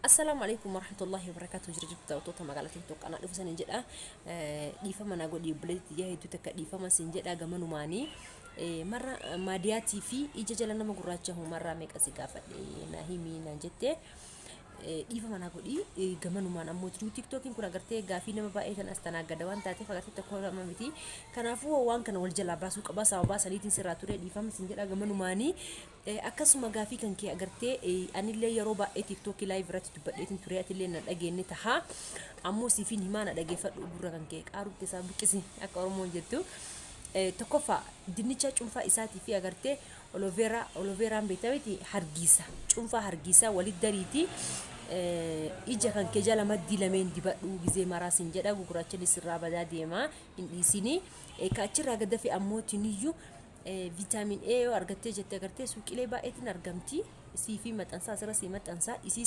السلام عليكم ورحمة الله وبركاته. جرجت توتا مقالة تيك أنا أعرف سنجد ديفا ما نقول دي بلد جاي تتك ديفا ما سنجد جمانو ماني مرة مادياتي في إيجا جلنا مقراتشه مرة ميك أسيقافة ناهيمي نانجته ديفا ما نقول جمانو مان أمو ترو تيك توكين كنا قرتي غافي نما بقيتن أستنا قدوان تاتي فقرتي تكون ما متي كان فو وان كان والجلا باسو كباسا وباسا ليتين سراتوري ديفا ما سنجد جمانو ماني akkasuma gaafii kan kee agartee anillee yeroo baay'ee tiktookii live irratti dubbadheetin ture atillee na dhageenye taha ammoo siifin himaa na dhageeffadhu gurra kan kee qaaruutti isaa buqqisi akka oromoon jettu tokkoffaa dinnicha cuunfaa isaatii fi agartee oloveeraan beektameti hargiisa cuunfaa hargiisa walit dariiti ija kan kee jala maddii lameen dibadhu gizee maraasin jedha guguraacha sirraa badaa deema hin dhiisinii kaachirraa gaddafe ammoo tiniyyuu فيتامين A أرجعتي جت أرجعتي سوق إلى بقيت نرجمتي سي في متنسى سرا سي متنسى إسي